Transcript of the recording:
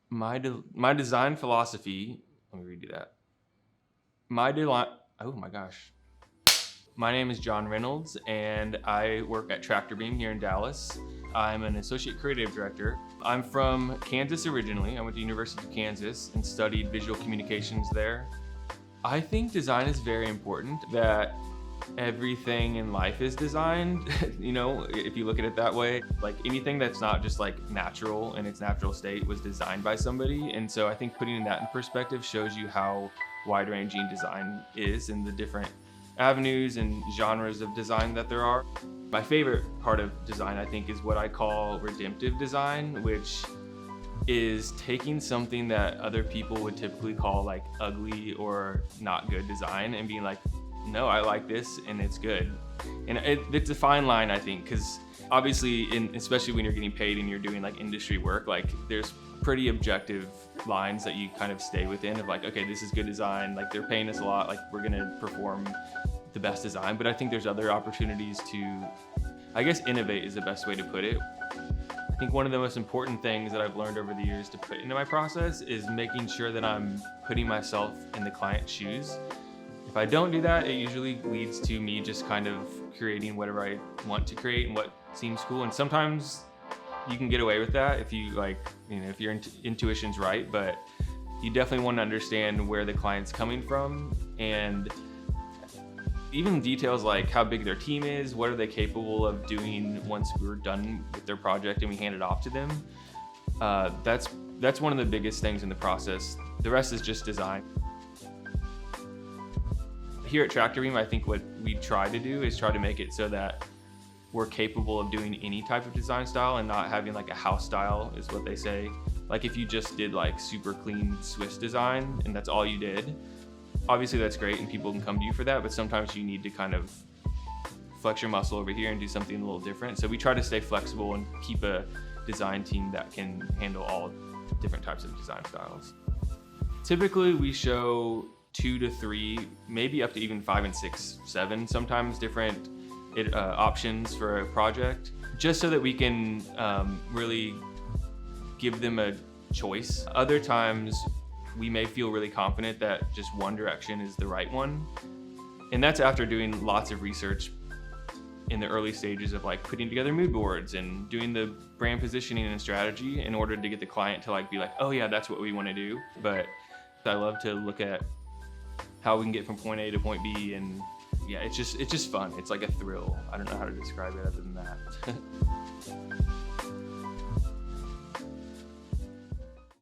My design philosophy, let me redo that. Oh my gosh. My name is John Reynolds and I work at Tractorbeam here in Dallas. I'm an associate creative director. I'm from Kansas originally. I went to University of Kansas and studied visual communications there. I think design is very important, that everything in life is designed, if you look at it that way. Like anything that's not just like natural in its natural state was designed by somebody. And so I think putting that in perspective shows you how wide-ranging design is and the different avenues and genres of design that there are. My favorite part of design, I think, is what I call redemptive design, which is taking something that other people would typically call like ugly or not good design and being like, no, I like this and it's good. And it's a fine line, I think, because obviously, especially when you're getting paid and you're doing like industry work, like there's pretty objective lines that you kind of stay within of like, okay, this is good design, like they're paying us a lot, like we're gonna perform the best design. But I think there's other opportunities to, I guess, innovate is the best way to put it. I think one of the most important things that I've learned over the years to put into my process is making sure that I'm putting myself in the client's shoes. If I don't do that, it usually leads to me just kind of creating whatever I want to create and what seems cool. And sometimes you can get away with that if you if your intuition's right, but you definitely want to understand where the client's coming from, and even details like how big their team is, what are they capable of doing once we're done with their project and we hand it off to them. That's one of the biggest things in the process. The rest is just design. Here at Tractorbeam, I think what we try to do is try to make it so that we're capable of doing any type of design style and not having like a house style is what they say. Like if you just did like super clean Swiss design and that's all you did, obviously that's great and people can come to you for that, but sometimes you need to kind of flex your muscle over here and do something a little different. So we try to stay flexible and keep a design team that can handle all different types of design styles. Typically we show 2 to 3, maybe up to even 5 and 6, 7, sometimes different options for a project, just so that we can really give them a choice. Other times we may feel really confident that just one direction is the right one. And that's after doing lots of research in the early stages of like putting together mood boards and doing the brand positioning and strategy in order to get the client to like be like, oh yeah, that's what we want to do. But I love to look at how we can get from point A to point B, and yeah, it's just fun. It's like a thrill. I don't know how to describe it other than that.